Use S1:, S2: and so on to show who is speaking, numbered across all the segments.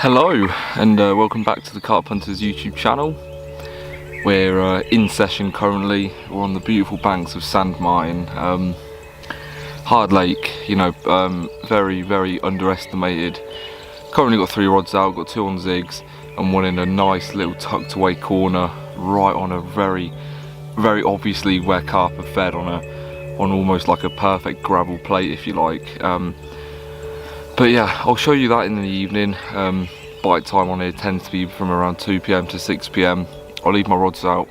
S1: Hello and welcome back to the Carp Hunters YouTube channel. We're in session currently. We're on the beautiful banks of Sandmartin Lake, you know, very underestimated. Currently got 3 rods out, got 2 on zigs and one in a nice little tucked away corner right on a very obviously where carp are fed on almost like a perfect gravel plate, if you like. But yeah, I'll show you that in the evening. Bite time on here tends to be from around 2 PM to 6 PM. I'll leave my rods out,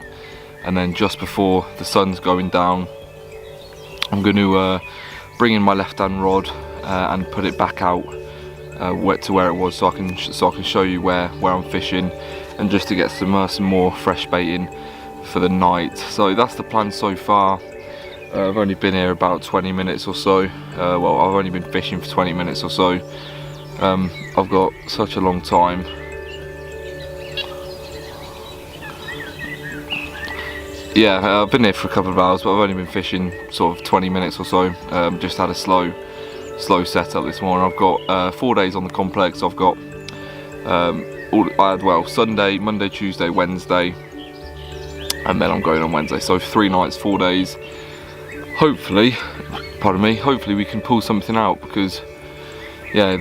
S1: and then just before the sun's going down, I'm going to bring in my left-hand rod and put it back out to where it was, so I can show you where I'm fishing, and just to get some more fresh bait in for the night. So that's the plan so far. I've only been here about 20 minutes or so. Well, I've only been fishing for 20 minutes or so. I've got such a long time. Yeah, I've been here for a couple of hours, but I've only been fishing sort of 20 minutes or so. Just had a slow setup this morning. I've got 4 days on the complex. I've got Sunday, Monday, Tuesday, Wednesday, and then I'm going on Wednesday. So 3 nights, 4 days. Hopefully we can pull something out, because yeah,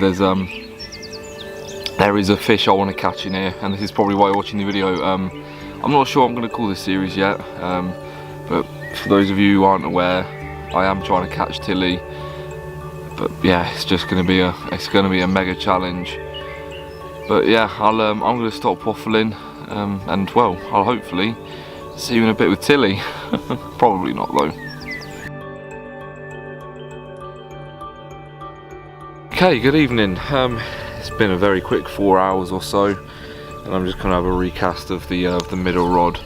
S1: there is a fish I want to catch in here, and this is probably why you're watching the video. I'm not sure I'm going to call this series yet, but for those of you who aren't aware, I am trying to catch tilly. But yeah, it's just going to be a mega challenge. But yeah, I'm going to stop waffling, and well, I'll hopefully see you in a bit with tilly. Probably not though. Okay, good evening. It's been a very quick 4 hours or so, and I'm just going to have a recast of the middle rod.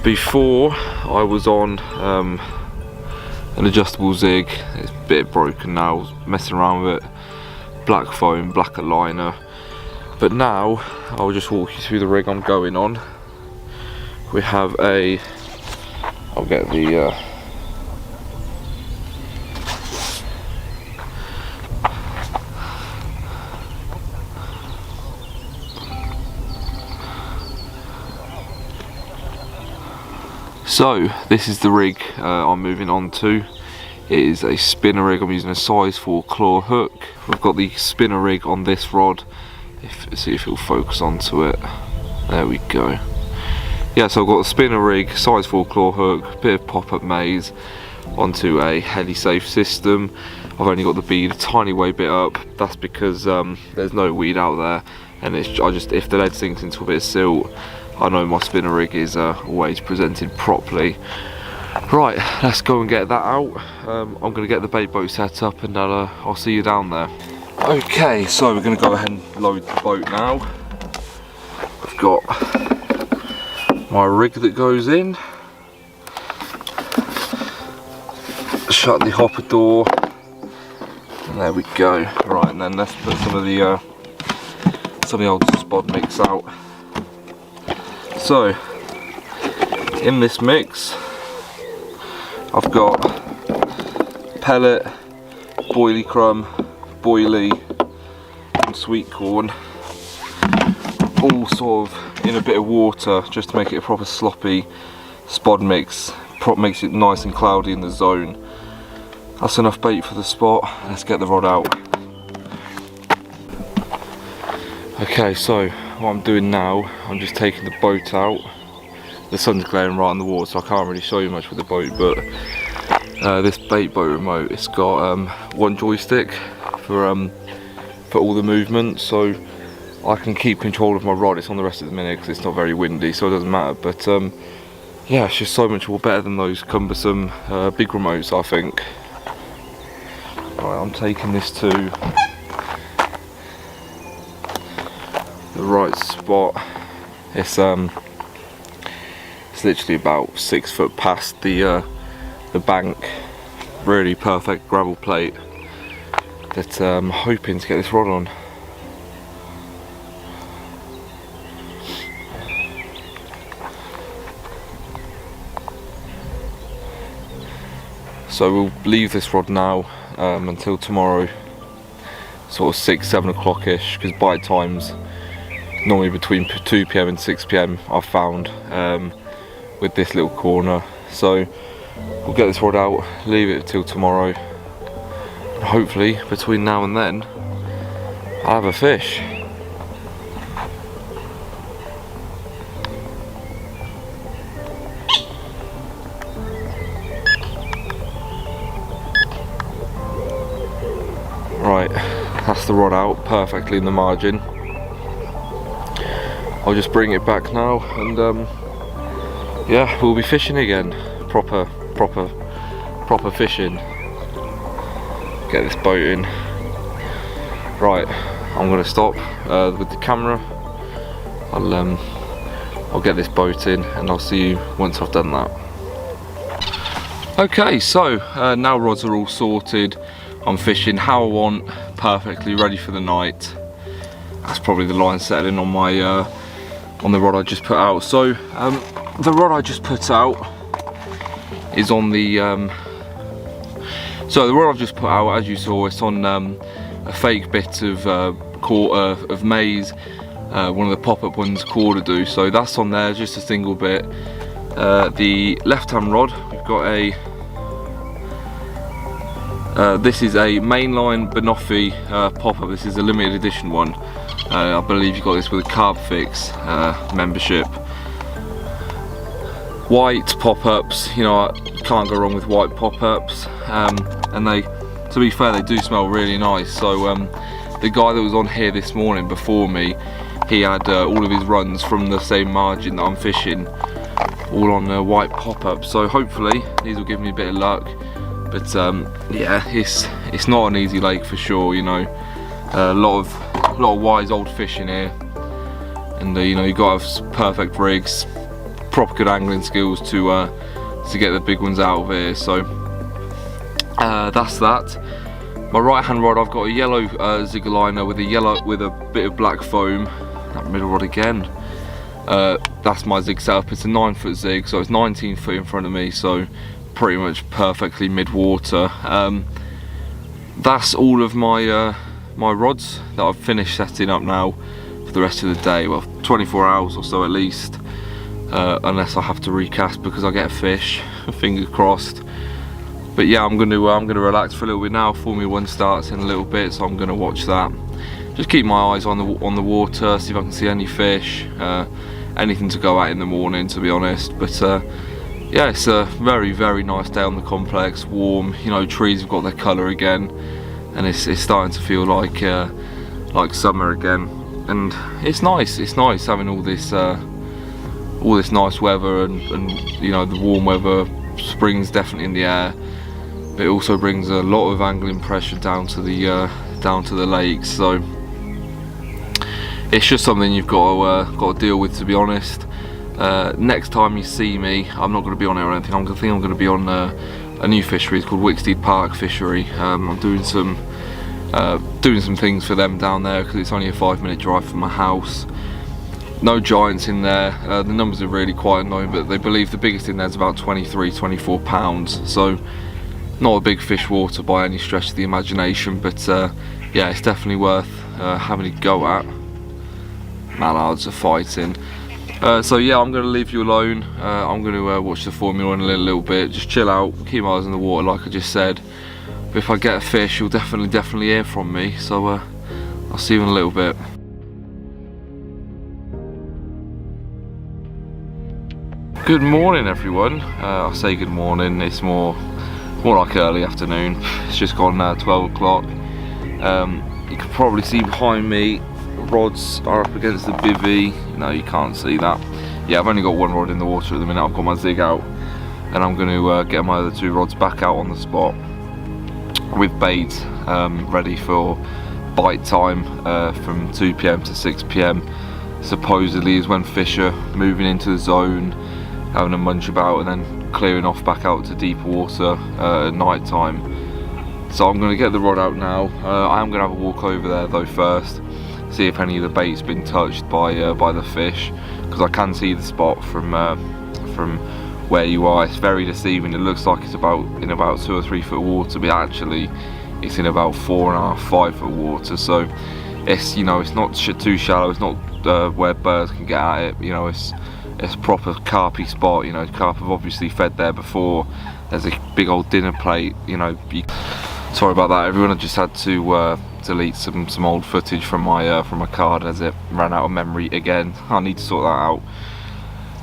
S1: Before, I was on an adjustable zig. It's a bit broken now, I was messing around with it. Black foam, black liner. But now, I'll just walk you through the rig I'm going on. We have I'll get the So this is the rig I'm moving on to. It is a spinner rig. I'm using a size 4 claw hook. We've got the spinner rig on this rod. See if it'll focus onto it. There we go. Yeah, so I've got the spinner rig, size 4 claw hook, bit of pop-up maze onto a heli-safe system. I've only got the bead a tiny way bit up. That's because there's no weed out there, and if the lead sinks into a bit of silt, I know my spinner rig is always presented properly. Right, let's go and get that out. I'm going to get the bait boat set up, and I'll see you down there. Okay, so we're going to go ahead and load the boat now. I've got my rig that goes in. Shut the hopper door. And there we go. Right, and then let's put some of the old spod mix out. So, in this mix, I've got pellet, boilie crumb, boilie, and sweet corn, all sort of in a bit of water, just to make it a proper sloppy spod mix. Makes it nice and cloudy in the zone. That's enough bait for the spot. Let's get the rod out. Okay, so what I'm doing now, I'm just taking the boat out. The sun's glaring right on the water, so I can't really show you much with the boat, but this bait boat remote, it's got one joystick for all the movement, so I can keep control of my rod. It's on the rest of the minute because it's not very windy, so it doesn't matter. But yeah, it's just so much more better than those cumbersome big remotes, I think. Right, I'm taking this to the right spot. It's literally about 6 foot past the bank. Really perfect gravel plate that I'm hoping to get this rod on. So we'll leave this rod now until tomorrow, sort of 6-7 o'clock ish, because bite times normally between 2 p.m. and 6 p.m. I've found with this little corner. So we'll get this rod out, leave it till tomorrow, and hopefully between now and then I'll have a fish. Right, that's the rod out perfectly in the margin. I'll just bring it back now, and yeah, we'll be fishing again. Proper fishing. Get this boat in. Right, I'm gonna stop with the camera. I'll get this boat in, and I'll see you once I've done that. Okay, so now rods are all sorted. I'm fishing how I want, perfectly ready for the night. That's probably the line settling on my on the rod I just put out. So the rod I just put out is on the so the rod I've just put out, as you saw, it's on a fake bit of maize, one of the pop-up ones, Cordadu. So that's on there, just a single bit. The left-hand rod, we've got a this is a mainline Banoffee pop-up. This is a limited edition one. I believe you got this with a Carp Fix membership. White pop-ups, you know, can't go wrong with white pop-ups. And they, to be fair, they do smell really nice. So the guy that was on here this morning before me, he had all of his runs from the same margin that I'm fishing, all on white pop-ups. So hopefully these will give me a bit of luck. But yeah, it's not an easy lake for sure. You know, a lot of wise old fish in here, and you know, you got to have perfect rigs, proper good angling skills to get the big ones out of here. So that's that. My right hand rod, I've got a yellow zigger liner with a bit of black foam. That middle rod again. That's my zig setup. It's a 9-foot zig, so it's 19 foot in front of me. So pretty much perfectly mid-water. That's all of my my rods that I've finished setting up now for the rest of the day. Well, 24 hours or so at least, unless I have to recast because I get a fish. Fingers crossed. But yeah, I'm gonna relax for a little bit now. Formula 1 starts in a little bit, so I'm gonna watch that. Just keep my eyes on the water, see if I can see any fish, anything to go at in the morning, to be honest. But yeah, it's a very, very nice day on the complex, warm, you know, trees have got their colour again, and it's starting to feel like summer again, and it's nice having all this nice weather, and you know, the warm weather. Spring's definitely in the air, but it also brings a lot of angling pressure down to the lakes, so it's just something you've got to deal with, to be honest. Next time you see me, I'm not going to be on it or anything. I think I'm going to be on a new fishery. It's called Wicksteed Park Fishery. I'm doing some things for them down there because it's only a 5-minute drive from my house. No giants in there. The numbers are really quite annoying, but they believe the biggest in there is about 23-24 pounds. So not a big fish water by any stretch of the imagination, but yeah, it's definitely worth having a go at. Mallards are fighting. So yeah, I'm going to leave you alone. I'm going to watch the Formula 1 in a little bit, just chill out, keep my eyes on the water like I just said. But if I get a fish, you'll definitely hear from me, so I'll see you in a little bit. Good morning everyone. I say good morning, it's more like early afternoon. It's just gone 12 o'clock. You can probably see behind me, rods are up against the bivvy. No, you can't see that. Yeah, I've only got one rod in the water at the minute. I've got my zig out, and I'm going to get my other 2 rods back out on the spot with bait, ready for bite time from 2 p.m. to 6 p.m. supposedly is when fish are moving into the zone, having a munch about, and then clearing off back out to deep water at night time. So I'm going to get the rod out now. I am going to have a walk over there though first, see if any of the bait's been touched by the fish, because I can see the spot from where you are. It's very deceiving. It looks like it's in about 2 or 3 foot water, but actually it's in about 4.5-5 foot water. So it's, you know, it's not too shallow. It's not where birds can get at it. You know, it's a proper carpy spot. You know, carp have obviously fed there before. There's a big old dinner plate. You know, sorry about that, everyone. I just had to delete some old footage from my card as it ran out of memory again. I need to sort that out.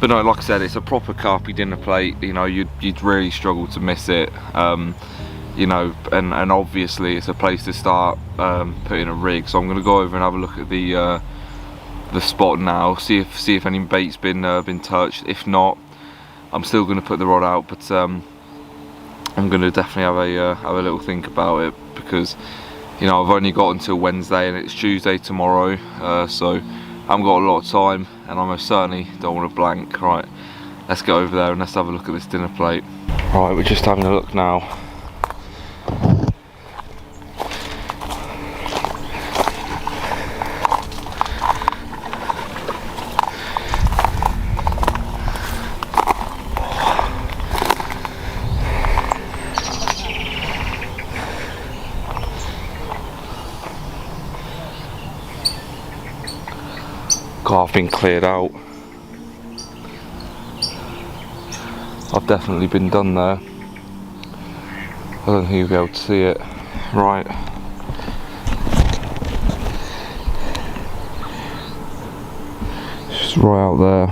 S1: But no, like I said, it's a proper carpy dinner plate. You know, you'd really struggle to miss it. You know, and obviously it's a place to start putting a rig. So I'm going to go over and have a look at the spot now, see if any bait's been touched. If not, I'm still going to put the rod out, but I'm going to definitely have a little think about it, because, you know, I've only got until Wednesday and it's Tuesday tomorrow, so I haven't got a lot of time, and I most certainly don't want to blank. Right, let's go over there and let's have a look at this dinner plate. Right, we're just having a look now. God, I've been cleared out. I've definitely been done there. I don't think you'll be able to see it. Right. It's just right out there.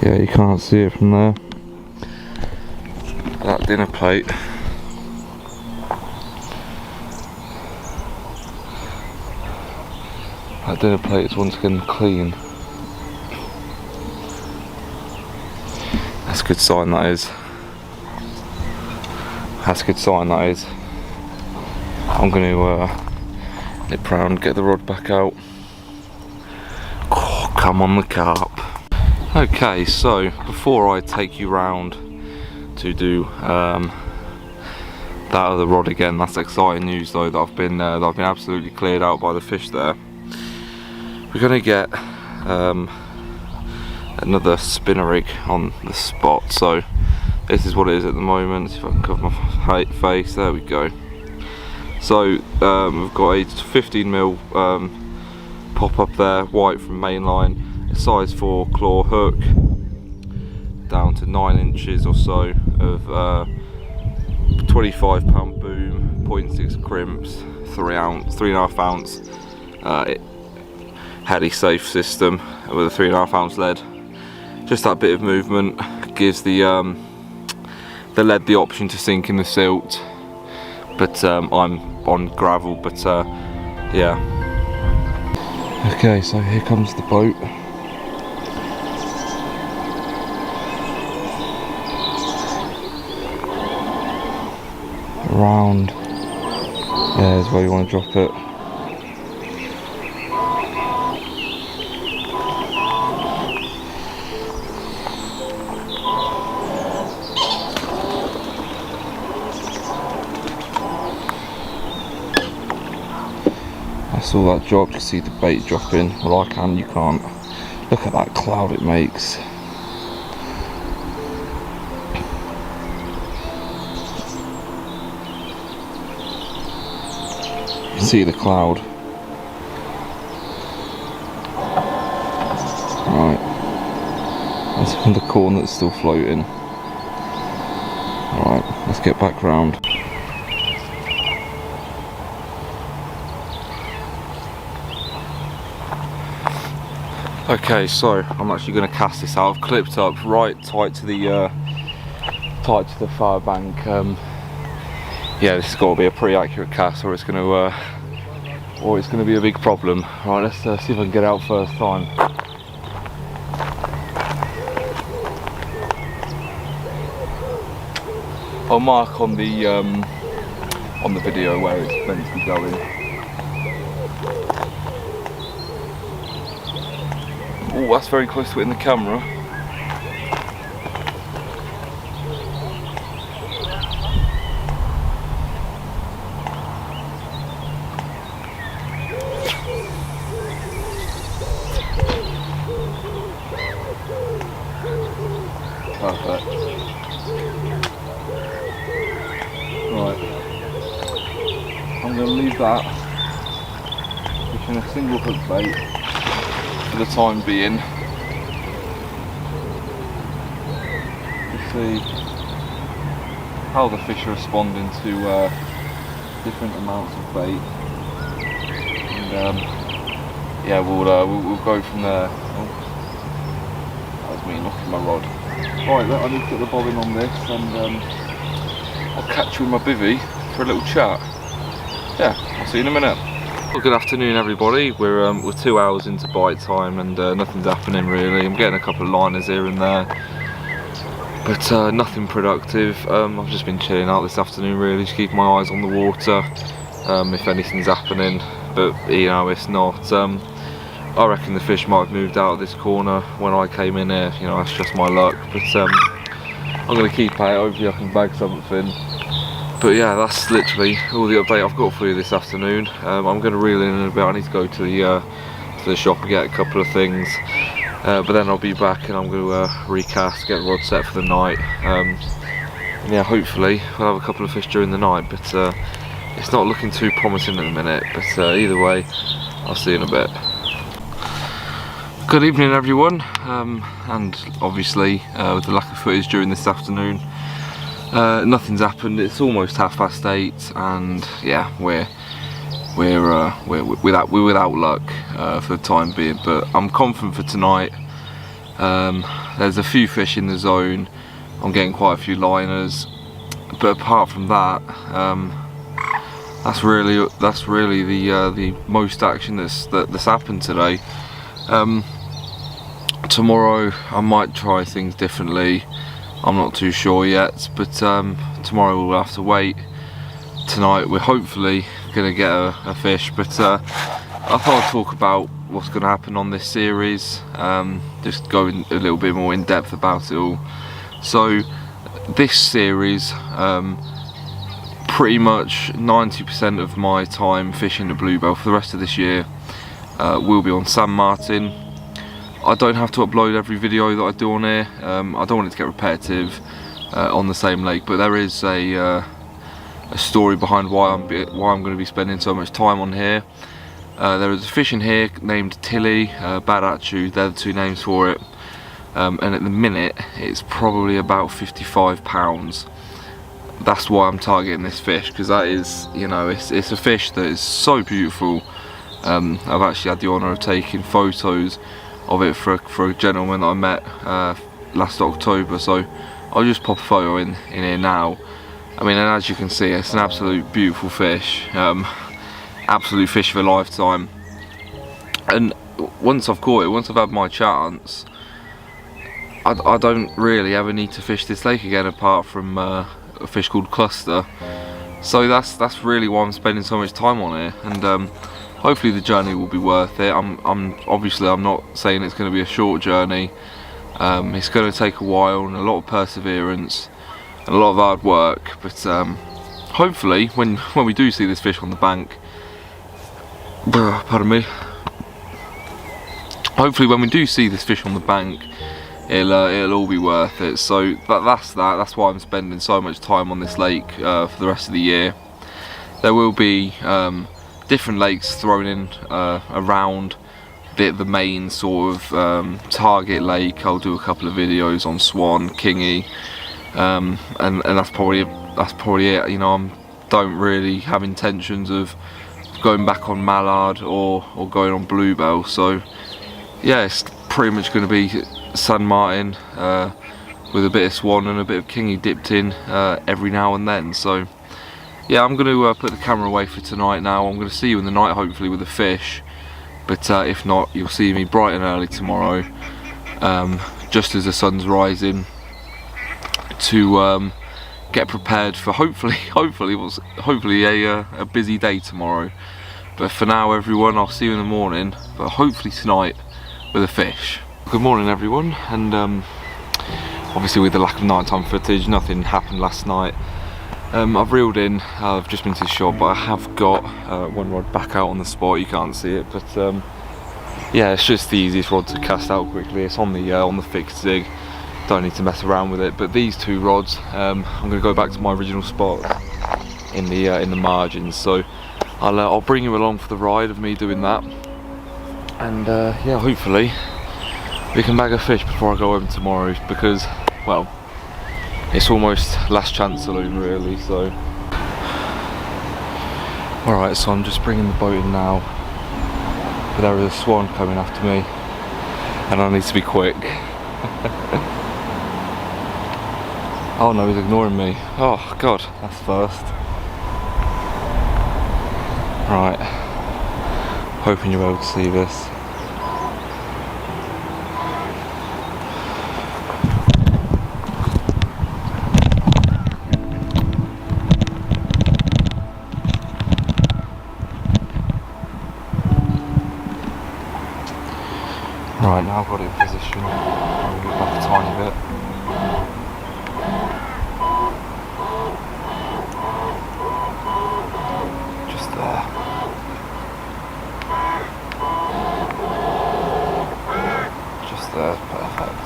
S1: Yeah, you can't see it from there. That dinner plate. That dinner plate is once again clean. That's a good sign, that is. That's a good sign, that is. I'm going to nip round, get the rod back out. Oh, come on the carp. Okay, so before I take you round to do that other rod again, that's exciting news though, that I've been absolutely cleared out by the fish there. We're going to get another spinner rig on the spot. So this is what it is at the moment. If I can cover my face, there we go. So we've got a 15mm pop up there, white from mainline, a size 4 claw hook, down to 9 inches or so of 25-pound boom, 0.6 crimps, 3.5 ounce Heli safe system with a 3.5 ounce lead. Just that bit of movement gives the lead the option to sink in the silt, but I'm on gravel, but yeah. Okay, so here comes the boat. Around there's where you want to drop it. That's all that drop. You see the bait dropping. Well, I can, you can't. Look at that cloud it makes. You can see the cloud. Right. That's from the corn that's still floating. Alright, let's get back round. Okay, so I'm actually going to cast this out. I've clipped up right tight to the fire bank. Yeah, this has got to be a pretty accurate cast, or it's going to be a big problem. Right, let's see if I can get out first time. I'll mark on the video where it's meant to be going. Oh, that's very close to it in the camera. Perfect. Right. I'm going to leave that single hook bait for the time being. See how the fish are responding to different amounts of bait, and yeah, we'll go from there. Oh, that was me knocking my rod. Right, I need to get the bobbin on this, and I'll catch you with my bivvy for a little chat. Yeah, I'll see you in a minute. Well, good afternoon everybody. We're 2 hours into bite time, and nothing's happening really. I'm getting a couple of liners here and there, but nothing productive. I've just been chilling out this afternoon really, just keeping my eyes on the water, if anything's happening, but you know, it's not. I reckon the fish might have moved out of this corner when I came in here, you know, that's just my luck, but I'm going to keep at it, hopefully I can bag something. But yeah, that's literally all the update I've got for you this afternoon. I'm going to reel in a bit. I need to go to the shop and get a couple of things. But then I'll be back and I'm going to recast, get the rod set for the night. Yeah, hopefully we'll have a couple of fish during the night, but it's not looking too promising at the minute. But either way, I'll see you in a bit. Good evening everyone, and obviously with the lack of footage during this afternoon, nothing's happened. It's almost 8:30, and yeah, we're without luck for the time being, but I'm confident for tonight. There's a few fish in the zone. I'm getting quite a few liners, but apart from that, that's really the most action that's happened today. Tomorrow I might try things differently. I'm not too sure yet, but tomorrow we'll have to wait. Tonight we're hopefully going to get a fish, but I thought I'd talk about what's going to happen on this series, just going a little bit more in depth about it all. So this series, pretty much 90% of my time fishing the Bluebell for the rest of this year will be on Sandmartin. I don't have to upload every video that I do on here. I don't want it to get repetitive on the same lake, but there is a story behind why I'm going to be spending so much time on here. There is a fish in here named Tilly, Badachu, they're the two names for it, and at the minute it's probably about 55 pounds. That's why I'm targeting this fish, because that is, you know, it's a fish that is so beautiful. I've actually had the honour of taking photos of it for a gentleman that I met last October, so I'll just pop a photo in here now. I mean, and as you can see, it's an absolute beautiful fish, absolute fish of a lifetime. And once I've caught it, once I've had my chance, I don't really ever need to fish this lake again, apart from a fish called Cluster. So that's really why I'm spending so much time on it, and hopefully the journey will be worth it. I'm not saying it's going to be a short journey. It's going to take a while and a lot of perseverance and a lot of hard work, but hopefully when we do see this fish on the bank, pardon me, hopefully when we do see this fish on the bank, it'll all be worth it. So that's why I'm spending so much time on this lake for the rest of the year. There will be different lakes thrown in around the main sort of target lake. I'll do a couple of videos on Swan, Kingy, and that's probably it. You know, I don't really have intentions of going back on Mallard or going on Bluebell. So yeah, it's pretty much going to be Sandmartin with a bit of Swan and a bit of Kingy dipped in every now and then. So yeah, I'm going to put the camera away for tonight now. I'm going to see you in the night, hopefully with a fish, but if not, you'll see me bright and early tomorrow, just as the sun's rising, to get prepared for hopefully a busy day tomorrow. But for now everyone, I'll see you in the morning, but hopefully tonight with a fish. Good morning everyone, and obviously with the lack of nighttime footage, nothing happened last night. I've reeled in, I've just been to the shop, but I have got one rod back out on the spot. You can't see it, but yeah, it's just the easiest rod to cast out quickly. It's on the fixed zig, don't need to mess around with it. But these two rods, I'm going to go back to my original spot in the margins, so I'll bring you along for the ride of me doing that. and yeah, hopefully we can bag a fish before I go home tomorrow, because, well, it's almost last chance saloon really. So alright, so I'm just bringing the boat in now, but there is a swan coming after me and I need to be quick. Oh no, he's ignoring me. Oh god, that's first. Right, hoping you're able to see this. Right, now I've got it in position. I'll move back a tiny bit. Just there. Just there, perfect.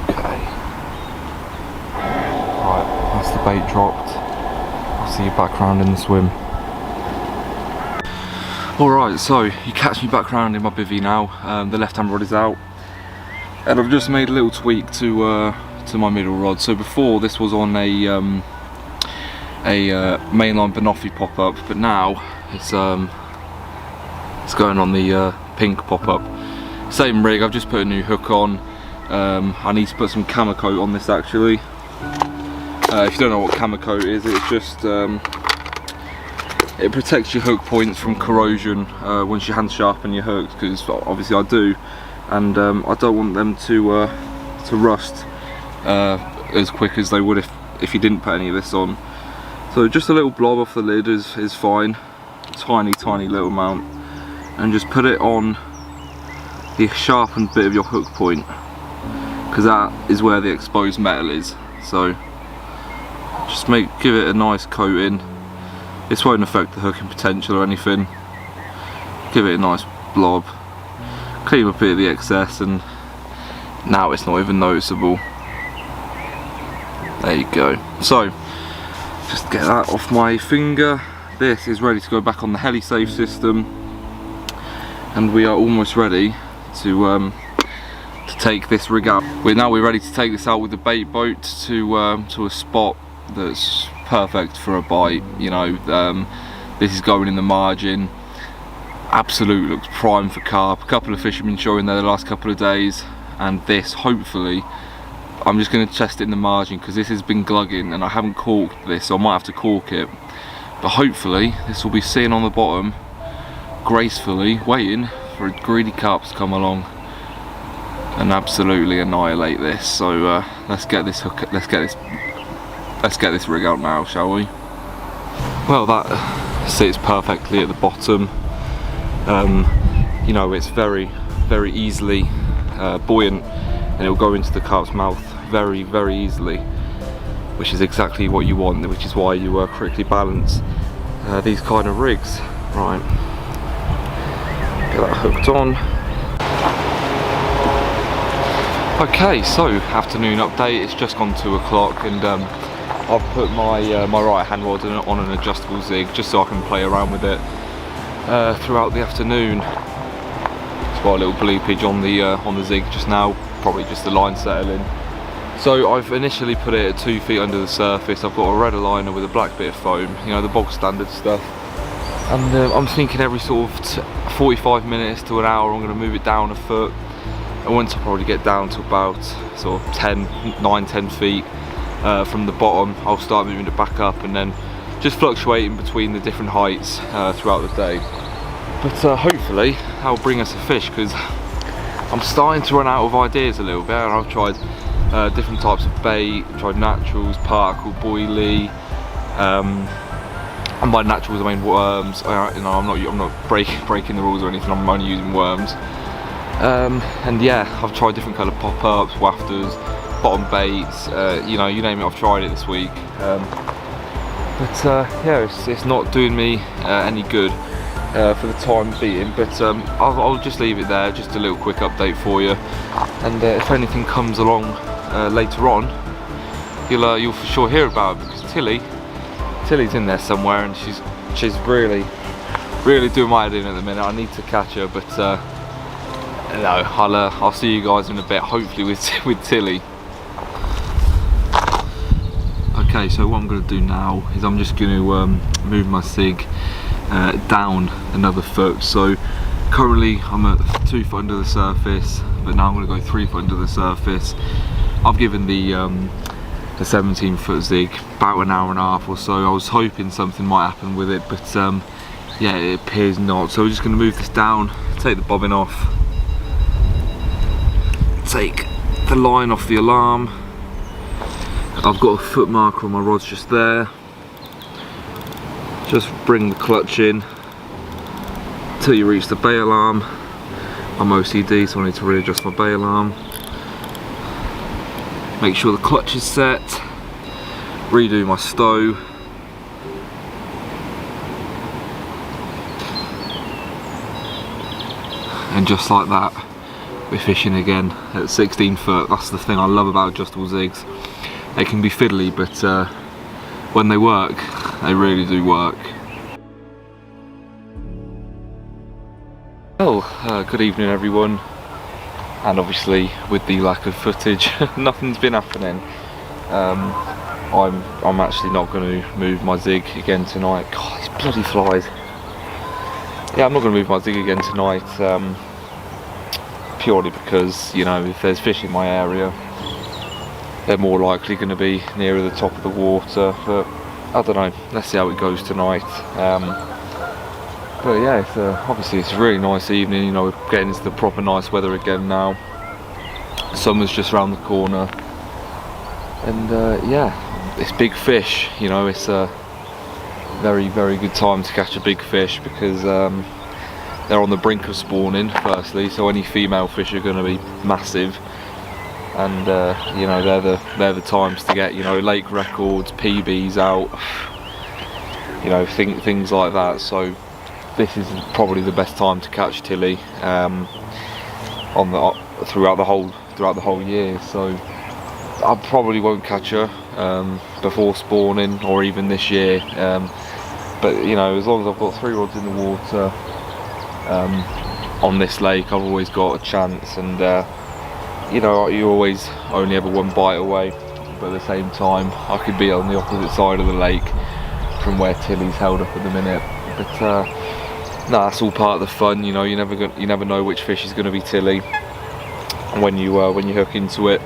S1: Okay. Right, that's the bait dropped. I'll see you back round in the swim. Alright, so you catch me back round in my bivvy now. The left hand rod is out, and I've just made a little tweak to my middle rod. So before, this was on a mainline Banoffee pop-up, but now it's going on the pink pop-up. Same rig, I've just put a new hook on. I need to put some camo coat on this actually. If you don't know what camo coat is, it's just it protects your hook points from corrosion once your hands sharpen your hooks, because obviously I do, and I don't want them to rust as quick as they would if you didn't put any of this on. So just a little blob off the lid is fine, tiny little amount, and just put it on the sharpened bit of your hook point, because that is where the exposed metal is. So just give it a nice coating. This won't affect the hooking potential or anything. Give it a nice blob, clean up a bit of the excess, and now it's not even noticeable. There you go. So just get that off my finger. This is ready to go back on the heli-safe system, and we are almost ready to take this rig out. We're ready to take this out with the bait boat to a spot that's perfect for a bite. You know, this is going in the margin. Absolutely looks prime for carp. A couple of fish have been showing there the last couple of days, and this, hopefully, I'm just going to test it in the margin, because this has been glugging and I haven't corked this, so I might have to cork it. But hopefully this will be sitting on the bottom gracefully, waiting for a greedy carp to come along and absolutely annihilate this. So let's get this rig out now, shall we? Well, that sits perfectly at the bottom. You know, it's very easily buoyant, and it'll go into the carp's mouth very easily, which is exactly what you want, which is why you correctly balance these kind of rigs. Right, get that hooked on. Okay, so afternoon update. It's just gone 2 o'clock, and I've put my right hand rod on an adjustable zig, just so I can play around with it throughout the afternoon. It's got a little bleepage on the zig just now, probably just the line settling. So I've initially put it at 2 feet under the surface. I've got a red aligner with a black bit of foam, you know, the bog standard stuff. And I'm thinking every sort of 45 minutes to an hour I'm going to move it down a foot. And once I probably get down to about sort of 9-10 feet from the bottom, I'll start moving it back up, and then just fluctuating between the different heights throughout the day. But hopefully that'll bring us a fish, because I'm starting to run out of ideas a little bit, and I've tried different types of bait, tried naturals, particle, boilie, and by naturals I mean worms. You know, I'm not breaking the rules or anything. I'm only using worms. And yeah, I've tried different kind of pop-ups, wafters, bottom baits, you know, you name it, I've tried it this week. But yeah, it's not doing me any good for the time being, but I'll just leave it there, just a little quick update for you. And if anything comes along later on, you'll for sure hear about it, because Tilly Tilly's in there somewhere, and she's really doing my head in at the minute. I need to catch her, but no, I'll see you guys in a bit, hopefully with Tilly. Okay, so what I'm going to do now is I'm just going to move my sig down another foot. So currently I'm at 2 foot under the surface, but now I'm going to go 3 foot under the surface. I've given the 17-foot zig about an hour and a half or so. I was hoping something might happen with it, but yeah, it appears not. So we're just going to move this down, take the bobbin off, take the line off the alarm. I've got a foot marker on my rods just there. Just bring the clutch in till you reach the bail arm. I'm OCD, so I need to readjust my bail arm. Make sure the clutch is set. Redo my stow. And just like that, we're fishing again at 16 foot. That's the thing I love about adjustable zigs. They can be fiddly, but when they work, they really do work. Well, good evening everyone. And obviously with the lack of footage, nothing's been happening. I'm actually not going to move my zig again tonight. God, these bloody flies. Yeah, I'm not going to move my zig again tonight, purely because, you know, if there's fish in my area, they're more likely going to be nearer the top of the water. But I don't know, let's see how it goes tonight. But yeah, obviously it's a really nice evening. You know, we're getting into the proper nice weather again now. Summer's just around the corner, and yeah, it's big fish. You know, it's a very good time to catch a big fish, because they're on the brink of spawning firstly, so any female fish are going to be massive, and you know, they're the times to get, you know, lake records, PBs out, you know, things like that. So this is probably the best time to catch Tilly throughout the whole year. So I probably won't catch her before spawning or even this year, but you know, as long as I've got 3 rods in the water on this lake, I've always got a chance. And you know, you always only ever one bite away, but at the same time I could be on the opposite side of the lake from where Tilly's held up at the minute. But no, that's all part of the fun. You know, you never know which fish is going to be Tilly when you hook into it.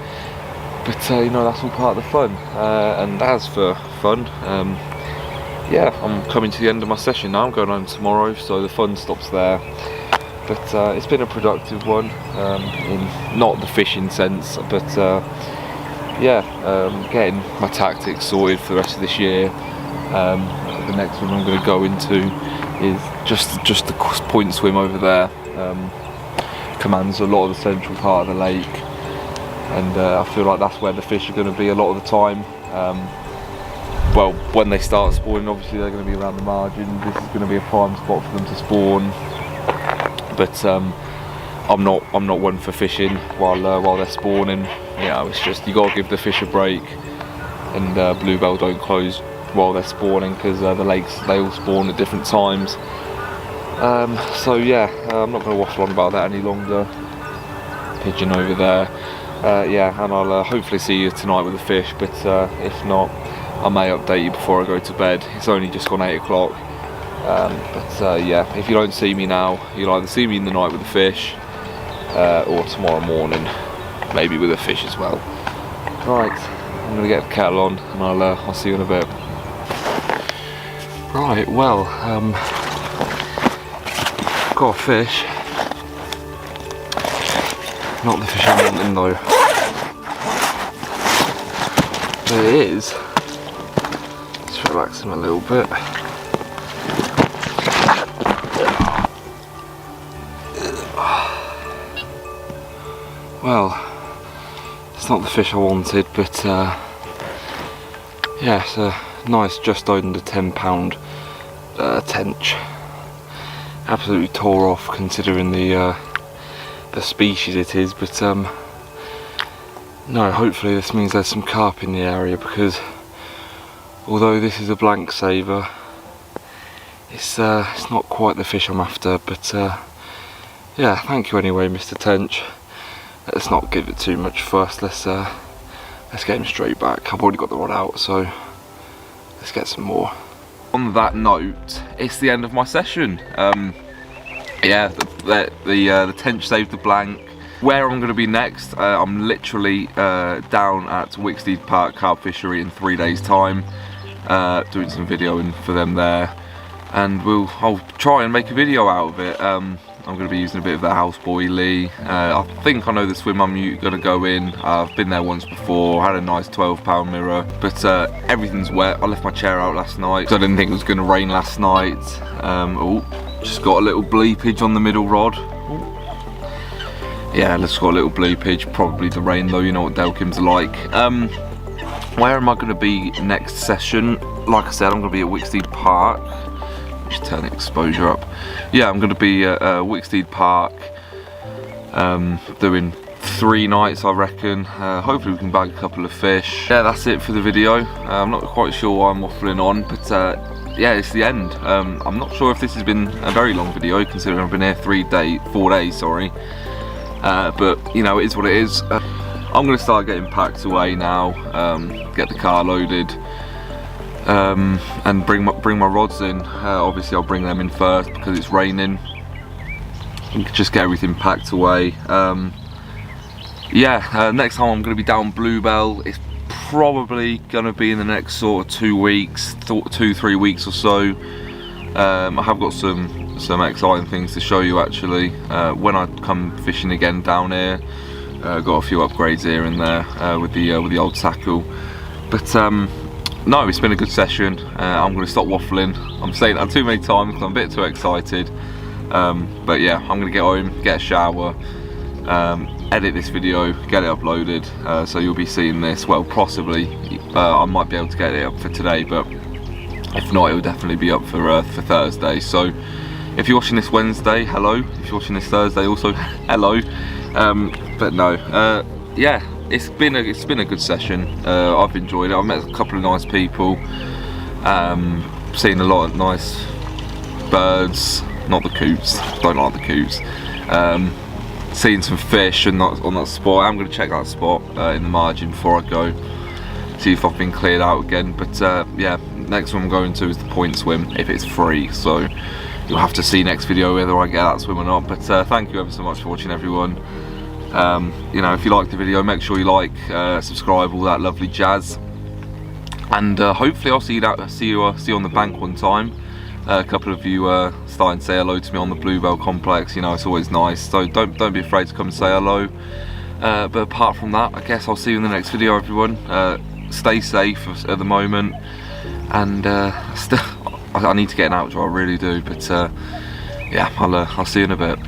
S1: But you know, that's all part of the fun. And as for fun, yeah, I'm coming to the end of my session now. I'm going home tomorrow, so the fun stops there. But it's been a productive one, in not the fishing sense, but yeah, getting my tactics sorted for the rest of this year. The next one I'm going to go into is just the point swim over there. Commands a lot of the central part of the lake, and I feel like that's where the fish are going to be a lot of the time. Well, when they start spawning, obviously they're going to be around the margin. This is going to be a prime spot for them to spawn. But I'm not one for fishing while they're spawning. You know, it's just, you got to give the fish a break. And Bluebell don't close while they're spawning, because the lakes, they all spawn at different times. So yeah, I'm not going to waffle on about that any longer. Pigeon over there. Yeah, and I'll hopefully see you tonight with the fish, but if not, I may update you before I go to bed. It's only just gone 8 o'clock. But yeah, if you don't see me now, you'll either see me in the night with the fish, or tomorrow morning, maybe with a fish as well. Right, I'm going to get the kettle on, and I'll see you in a bit. Right, well, got a fish. Not the fish I'm wanting though. There it is. Let's relax him a little bit. Well, it's not the fish I wanted, but yeah, it's a nice, just under 10 pound tench. Absolutely tore off considering the species it is, but no, hopefully this means there's some carp in the area, because Although this is a blank saver, it's not quite the fish I'm after, but yeah, thank you anyway, Mr. Tench. Let's not give it too much fuss. Let's get him straight back. I've already got the rod out, so let's get some more. On that note, it's the end of my session. Yeah, the Tench saved the blank. Where I'm going to be next, I'm literally down at Wicksteed Park Carp Fishery in 3 days' time, doing some videoing for them there, and I'll try and make a video out of it. I'm going to be using a bit of the houseboy Lee. I think I know the swim I'm going to go in. I've been there once before, had a nice 12-pound mirror, but everything's wet. I left my chair out last night, so I didn't think it was going to rain last night. Oh, just got a little bleepage on the middle rod. Yeah, let's got a little bleepage, probably the rain though, you know what Delkins are like. Where am I going to be next session? Like I said, I'm going to be at Wicksteed Park. Just turn the exposure up. Yeah, I'm going to be at Wicksteed Park, doing 3 nights I reckon. Hopefully we can bag a couple of fish. Yeah, that's it for the video. I'm not quite sure why I'm waffling on, but yeah, it's the end. I'm not sure if this has been a very long video, considering I've been here 4 days, sorry. But you know, it is what it is. I'm going to start getting packed away now, get the car loaded, and bring my rods in. Obviously I'll bring them in first because it's raining. Just get everything packed away. Yeah, next time I'm going to be down Bluebell. It's probably going to be in the next sort of 2 weeks, 2-3 weeks or so. I have got some exciting things to show you actually when I come fishing again down here. Got a few upgrades here and there with the old tackle, but no, it's been a good session. I'm going to stop waffling. I'm saying that too many times because I'm a bit too excited. But yeah, I'm going to get home, get a shower, edit this video, get it uploaded. So you'll be seeing this. Well, possibly I might be able to get it up for today, but if not, it will definitely be up for Thursday. So if you're watching this Wednesday, hello. If you're watching this Thursday, also hello. But no, yeah, it's been a good session. I've enjoyed it. I've met a couple of nice people, seen a lot of nice birds, not the coots, don't like the coots. Seen some fish and on that spot. I'm going to check that spot in the margin before I go, see if I've been cleared out again. But yeah, next one I'm going to is the point swim if it's free, so you'll have to see next video whether I get that swim or not. But thank you ever so much for watching, everyone. You know, if you liked the video, make sure you like, subscribe, all that lovely jazz, and hopefully I'll see you on the bank one time. A couple of you starting to say hello to me on the Bluebell complex. You know, it's always nice, so don't be afraid to come and say hello. But apart from that, I guess I'll see you in the next video, everyone. Stay safe at the moment, and I need to get an outro, I really do, but yeah, I'll see you in a bit.